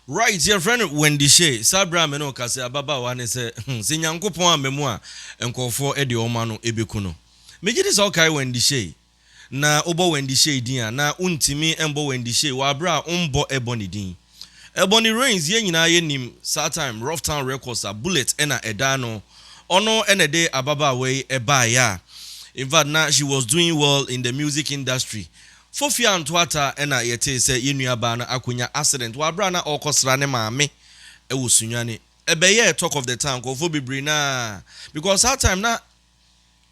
Right, your friend Wendy Shay, Sabra Meno Kase Ababa one say, Sinyankopon amemua enkofo e de omano ebekuno. Meji dis okay Wendy Shay. Na obo Wendy Shay din na untimi embo Wendy Shay wa bra umbo eboni din. Ebony Rains ye nyina ye nim saa time Rough Town Records a bullet ena edano. Ono ene de ababa we eba ya. In fact, now she was doing well in the music industry. Fofia Antwata ena yete se yenuaba na akunya accident wa bra na okosra ne maame e wosunyane ebeye talk of the town ko fo bebre na because that time na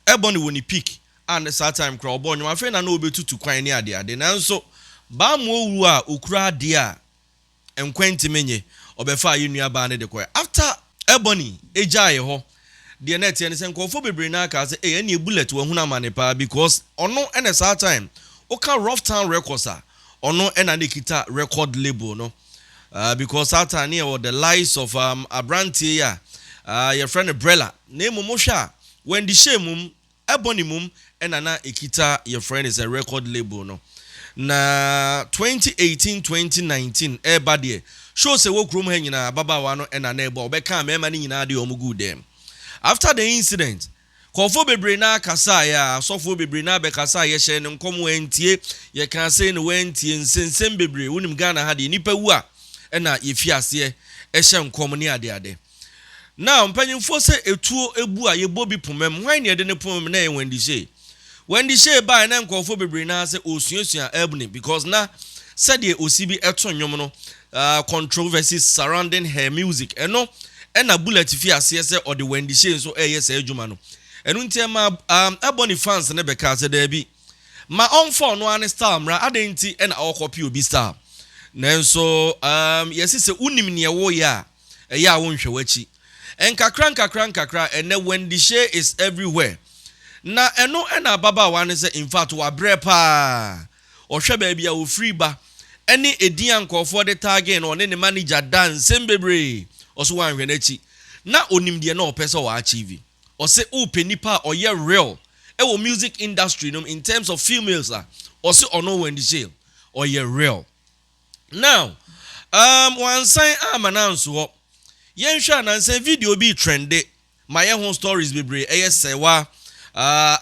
ebony woni peak and that time crowd boy my friend na no obetutu kwan ne ade nanso ba mo owu a okura ade a enkwenti menye obefa yenuaba ne de koy after ebony ejaye ho the net yen se ko fo bebre na ka se e na bullet wa huna mane pa because ono ene that time Oka Rough Town Records ono ena ne kita record label no because that near the lies of Abranti your friend Brella name Mosha when the shame ebony mum ena na ekita your friend is a record label no na 2018-2019 everybody show say wo krom ha nyina baba wa no ena na ebo obeka mema ni nyina de omugu dem after the incident Kofo bebre na kasa ya sofo bebre na be kasa ye hye ne nkom wantie ye kan say ne wantie nsensem bebre wonim Ghana ha de nipa wu a na ye fiase e hye nkom ne ade now mpanyimfo se etuo ebu a ye bobi pomam hwan ne de ne pomam na ye Wendy Shay ba na nkofo bebre na se osuasua ebony because na said ye osibi eto nwom no controversies surrounding her music eno na bullet fiase se or the Wendy Shay so eye se adwuma no enunti ma ebony fans ne beka se da bi ma on phone no an star mra adenti na copy obi star nanso yesi se unim ne wo ya ya wonhwe wachi enkakra ene Wendy Shay is everywhere na eno na baba wan se in fact wa bre pa ohwe ba bia wo free ba ene edian nkofo de target no ne manager dance sembebre oso wan hwe na chi na onim de na opese wa achieve or say penipa or ye real ewo music industry no in terms of females or say or no Wendy Shay or ye real now one sign am announce wo yen hwa na say video be trendy my own stories bebre Serwaa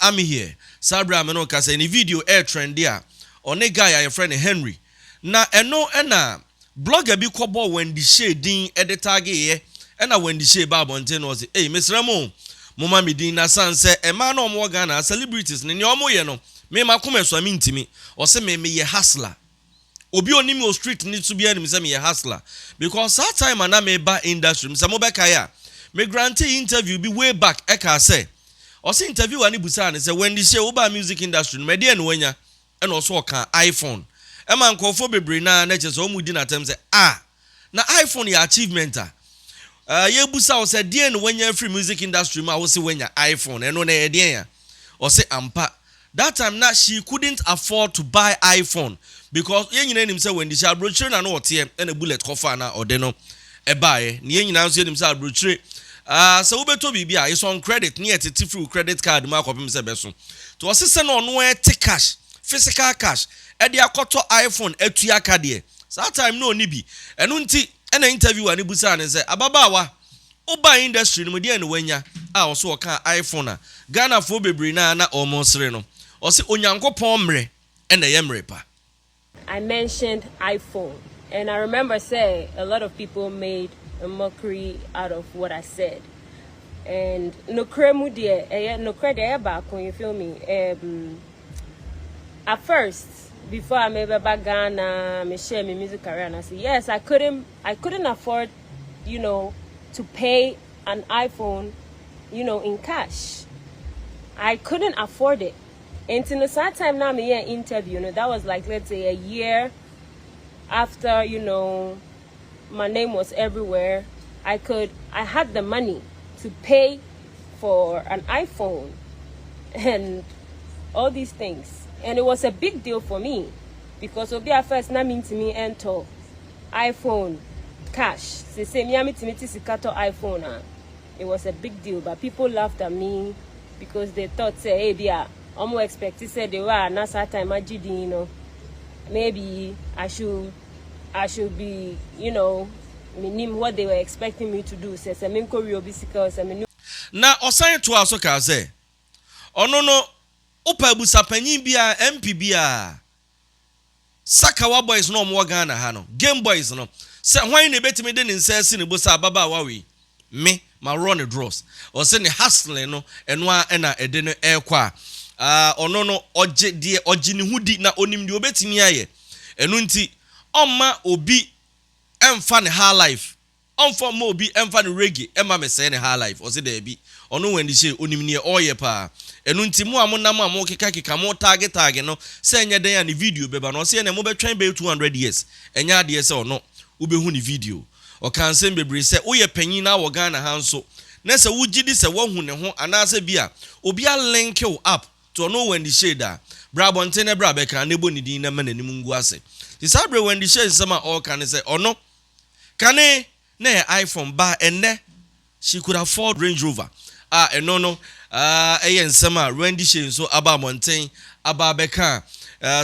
Imihere Sabra Meno ka say ni video air trendy a or ne guy your friend Henry na eno na blogger bi kobo Wendy Shay din editor ge na Wendy Shay ba bonten no say eh Mr. Mo Mama midin na sanse e ma na omo Ghana celebrities ne omo ye no me makoma so amintimi o se me ye hustler obi oni me o street ni to be anim se me ye hustler because that time na me ba industry me se mo beka ya me grantee interview bi way back e ka say o se interview ani busa ne se Wendy Shay wo ba music industry me de no wanya e no so ka iPhone e man nkofo bebre na na che so mu di na tem se na iPhone ya achievement ye busa o said die no wanya free music industry ma wo se wanya iPhone eno na ye die ya o se ampa that time na she couldn't afford to buy iPhone because ye nyina nim say Wendy Shay brochure na no ote e na bullet cover na ode no e baaye ne ye nyina so nim say brochure so wo beto bibia is on credit ne yetete free credit card ma akopem se beso to o se no no e te cash physical cash e de akoto iPhone atua ka de that time no ni bi eno nti ena interview ani busa ne say ababawa oba industry no de ene wanya so o ka iPhone Ghana fo bebre na almost no o se onyankopon mre ena ye mre pa. I mentioned iPhone and I remember say a lot of people made a mockery out of what I said and no kremu de no credit back when you feel me at first before I made back Ghana, me share my music career, and I said yes, I couldn't afford, to pay an iPhone, in cash. I couldn't afford it. And in the same time now, me interview, that was like let's say a year after, my name was everywhere. I had the money to pay for an iPhone and all these things. And it was a big deal for me because Obi first na mean to me enter iPhone cash. They say me to me sikato iPhone. It was a big deal, but people laughed at me because they thought say hey bia almost expected say they were na that time maybe I should I should be, you know, meaning what they were expecting me to do. Says I mean Korea because I mean. Na osan to aso ka say ono no opa busapanyin bia MP bia Sakawa boys no mo Ghana ha no game boys no se hwan na betimi de ne nsa si ne bosa baba wawe me ma run draws o se ne hustling no eno a na ede no ekwa ono no oje de oje ne hudi na onim de obetimi aye eno nti omma obi emfa ne high life onfa ma obi emfa ne reggae emma me se ne high life o se da bi ono Wendy Shay onim ne oye pa enu nti mu amonam amo keka mo tag no se enye den ya ne video beba no se ne mo betwen be 200 years enya ade se ono ubehu ne video o kan se bebre se wo ye panyin na wo Ghana ha nso na se wo gidi se wo hu ne ho anase bia obi a link you up to ono Wendy Shay da bra bonte ne bra be kan ne boni din na mananim ngu ase ti sabre Wendy Shay nsema all kan se ono kane na iPhone ba enne she could afford Range Rover no eyen nsema Wendy Shay so aba mountain aba beka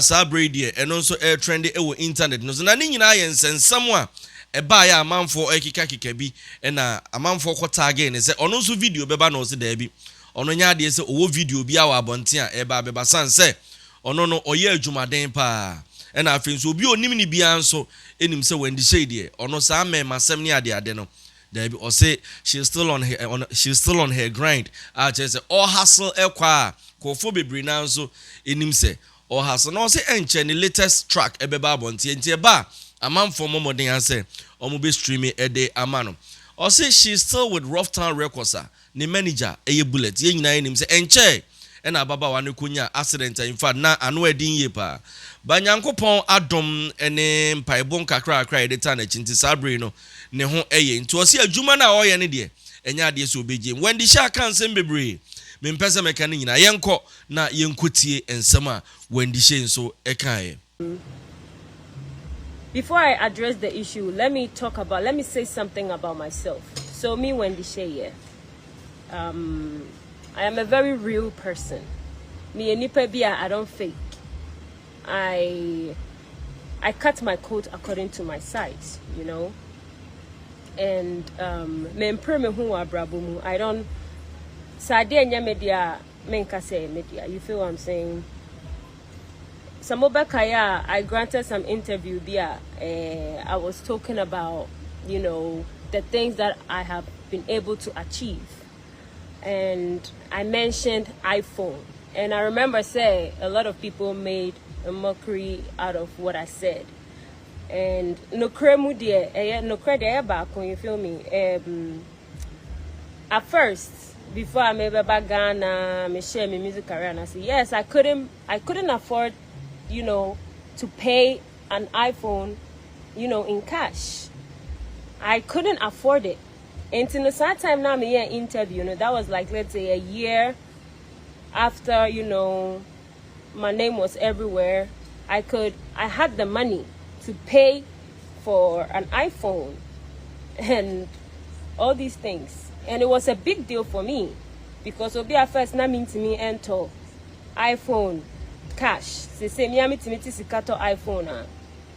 sabre die eno so air trend e wo internet no so na ni nyina yen nsensam a eba ya amanfo ekika bi na amanfo kwota again se ono so video beba no se da bi ono nya de se owo video bi awa abonten a eba beba sanse ono no oye adwumaden pa na afin so obi onim ni bia nso enim se Wendy Shay de ono sa masem ni ade no there or say she's still on her grind. I just say all hustle ekwa kofo bebre na so enim say all hustle no say enche the latest track ebeba bonti enti eba amanfo momoden ase omo be streaming ede amano or say she's still with Rough Town Records ne manager eye bullet ye nyina enim say enche na baba wa ne konya accident in fact na ano edin ye pa banyankopon adom ene mpaibon kakra ede ta na chinti sabre no ne ho eye nti osi adwuma na oye ne de enya ade so obeje Wendy Shay kan sem bebre me mpese meka ne nyina yenko na yenkotie ensem a Wendy Shay so ekae. Before I address the issue, let me say something about myself. So me Wendy Shay, I am a very real person. Me enipa bia I don't fake. I cut my coat according to my size, you know. And me impreme hu abrabomu. I don't sade nya media menka say media. You feel what I'm saying? Samobakaya, I granted some interview there. I was talking about, you know, the things that I have been able to achieve. And I mentioned iPhone. And I remember say a lot of people made a mockery out of what I said. And no kremu die, no credit back when you feel me. At first, before I made back Ghana, me share my music career, and I said yes, I couldn't afford, you know, to pay an iPhone, you know, in cash. I couldn't afford it. And in the same time now, me interview, you know, that was like, let's say, a year after, you know, my name was everywhere. I had the money to pay for an iPhone and all these things. And it was a big deal for me because Obi first na mean to me enter iPhone cash. They say me to iPhone.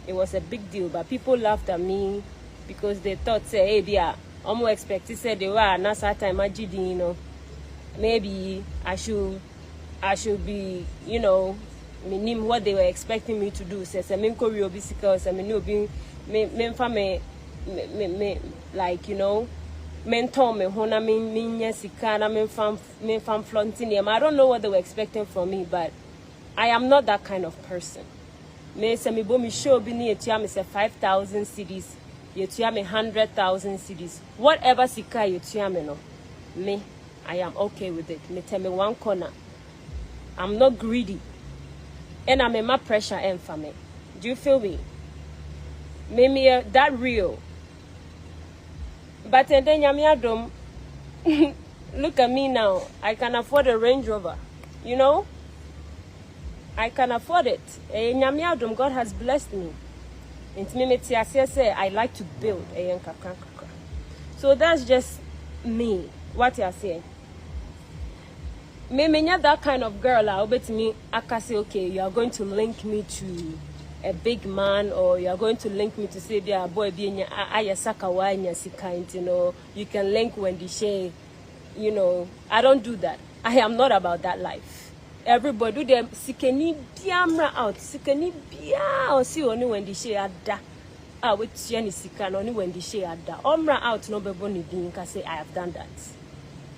It was a big deal, but people laughed at me because they thought say hey bia almost expected say they were na time you know, maybe I should be, you know, meaning what they were expecting me to do. Says I mean Korea because I mean no being me like, you know, mentor me hona me sika me fam flaunting them. I don't know what they were expecting from me, but I am not that kind of person. Me say me bo me show be ni etua me say 5,000 cedis, you etua me 100,000 cedis. Whatever sika you etua me no, me I am okay with it. Me tell me one corner. I'm not greedy. And I'm in my pressure and for me. Do you feel me? Me that real. But then Yamiadum, look at me now. I can afford a Range Rover. You know? I can afford it. Yamiadum, God has blessed me. And me say I like to build. So that's just me. What you are saying. Me that kind of girl, I'll bet me I can say, okay, you are going to link me to a big man, or you are going to link me to say, "Dear boy, being ayasaka sika," you know, you can link Wendy Shay. You know, I don't do that. I am not about that life. Everybody do them sikeni biamra out, sikeni bia or see only Wendy Shay ada. Ah, with Jenny Sikan only Wendy Shay ada. Omra out no beboni dinka say I have done that.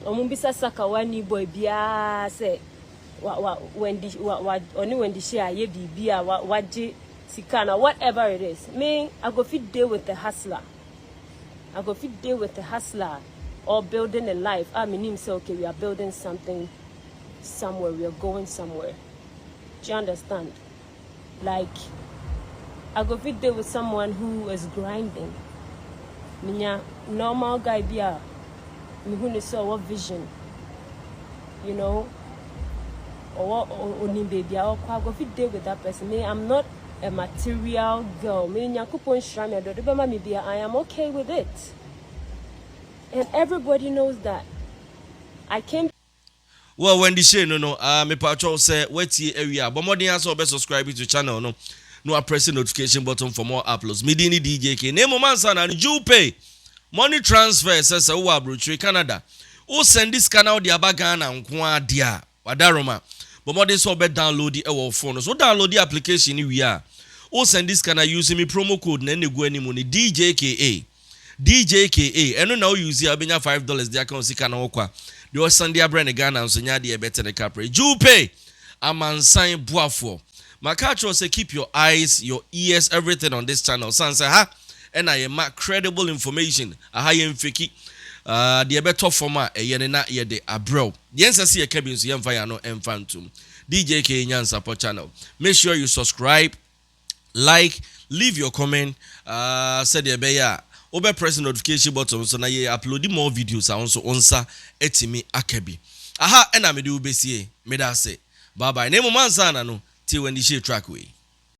Omumbisa sakawani boy bia say Wendy only Wendy Shay aye bibia waji sikana whatever it is. Me I go fit deal with the hustler. I go fit deal with the hustler or building a life. I mean say okay, we are building something somewhere, we are going somewhere. Do you understand? Like I go fit deal with someone who is grinding. Minya normal guy bia me who saw what vision, you know, or onim baby or I go fit deal with that person. Me, I'm not a material girl. Me nyakupon shrame do bema me bia, I am okay with it. And everybody knows that. I came. Well, Wendy Shay, no, me patrol say, wait here, area, but more than also be subscribe to channel, no, press the notification button for more uploads. Medini Djka, name of man son and Jupe, money transfer, says a brochure Canada. O send this canal the Abagana and Kwa dia, Wadaroma, but more than so be download the our phone. So download the application we are. O send this canal using me promo code, and then go any money Djka. Djka, and now use the Abina $5 the account Sikana Okwa. The was Sunday brand Ghana and Sonya the better the capre. Jupe, a man sign buafo. Makacho say keep your eyes, your ears, everything on this channel. Sansa ha, and I am credible information. A high and fiki. The better format a yenna ye de abro. The answer see a cabin so fire no and phantom. Djka Nyan support channel. Make sure you subscribe, like, leave your comment. Said the beya. Obe press notification button so na ye upload more videos also onsa etimi akabi. Aha ena me do besie me da say. Bye bye. Name man sana no till when the share track way.